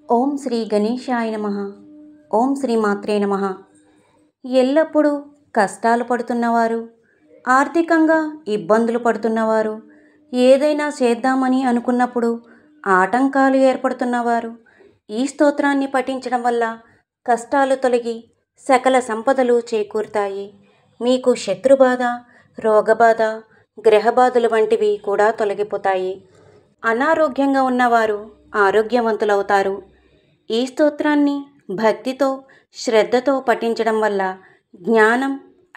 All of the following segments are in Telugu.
ఓం శ్రీ గణేశాయ నమః. ఓం శ్రీ మాత్రే నమః. ఎల్లప్పుడూ కష్టాలు పడుతున్నవారు, ఆర్థికంగా ఇబ్బందులు పడుతున్నవారు, ఏదైనా చేద్దామని అనుకున్నప్పుడు ఆటంకాలు ఏర్పడుతున్నవారు ఈ స్తోత్రాన్ని పఠించడం వల్ల కష్టాలు తొలగి సకల సంపదలు చేకూరుతాయి. మీకు శత్రుబాధ, రోగబాధ, గ్రహబాధలు వంటివి కూడా తొలగిపోతాయి. అనారోగ్యంగా ఉన్నవారు ఆరోగ్యవంతులవుతారు. ఈ స్తోత్రాన్ని భక్తితో, శ్రద్ధతో పఠించడం వల్ల జ్ఞానం,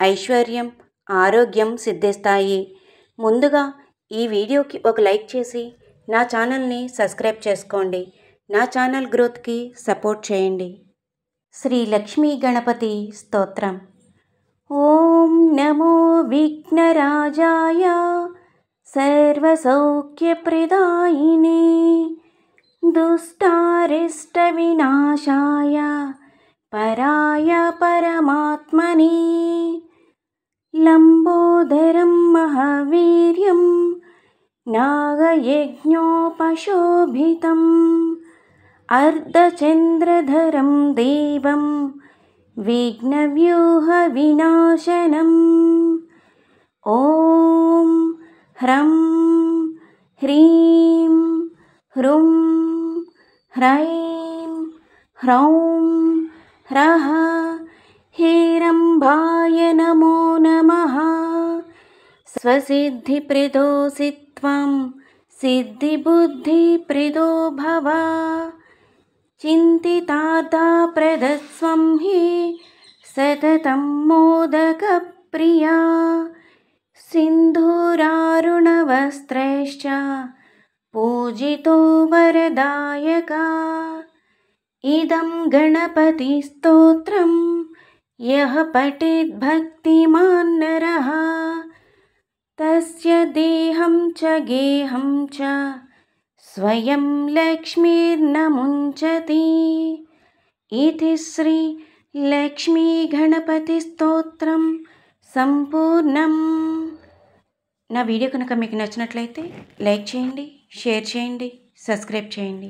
ఐశ్వర్యం, ఆరోగ్యం సిద్ధిస్తాయి. ముందుగా ఈ వీడియోకి ఒక లైక్ చేసి నా ఛానల్ని సబ్స్క్రైబ్ చేసుకోండి. నా ఛానల్ గ్రోత్కి సపోర్ట్ చేయండి. శ్రీ లక్ష్మీ గణపతి స్తోత్రం. ఓం నమో విఘ్నరాజాయ సర్వసౌఖ్యప్రదాయినే దుష్టారిష్టవినాశాయ పరాయ పరమాత్మనే లంబోదరం మహావీర్యం నాగయజ్ఞోపశోభితం అర్ధచంద్రధరం దేవం విఘ్నవ్యూహవినాశనం. ఓం హ్రం హ్రీం హ్రూం హ్రైం హ్రౌం హ్రః హేరంబాయ నమో నమః. స్వసిద్ధిప్రదోసి త్వం సిద్ధిబుద్ధిప్రదో భవ చింతితార్థప్రదస్వం హి సతతం మోదకప్రియా సింధూరారుణవస్త్రైశ్చ పూజితో వరదాయకా. ఇదం గణపతి స్తోత్రం యః పఠేత్ భక్తిమాన్ నరః తస్య దేహం చ గేహం చ స్వయం లక్ష్మీర్న ముంచతి. ఇతి శ్రీ లక్ష్మీ గణపతి స్తోత్రం సంపూర్ణం. నా వీడియో కనుక మీకు నచ్చినట్లయితే లైక్ చేయండి, షేర్ చేయండి, సబ్స్క్రైబ్ చేయండి.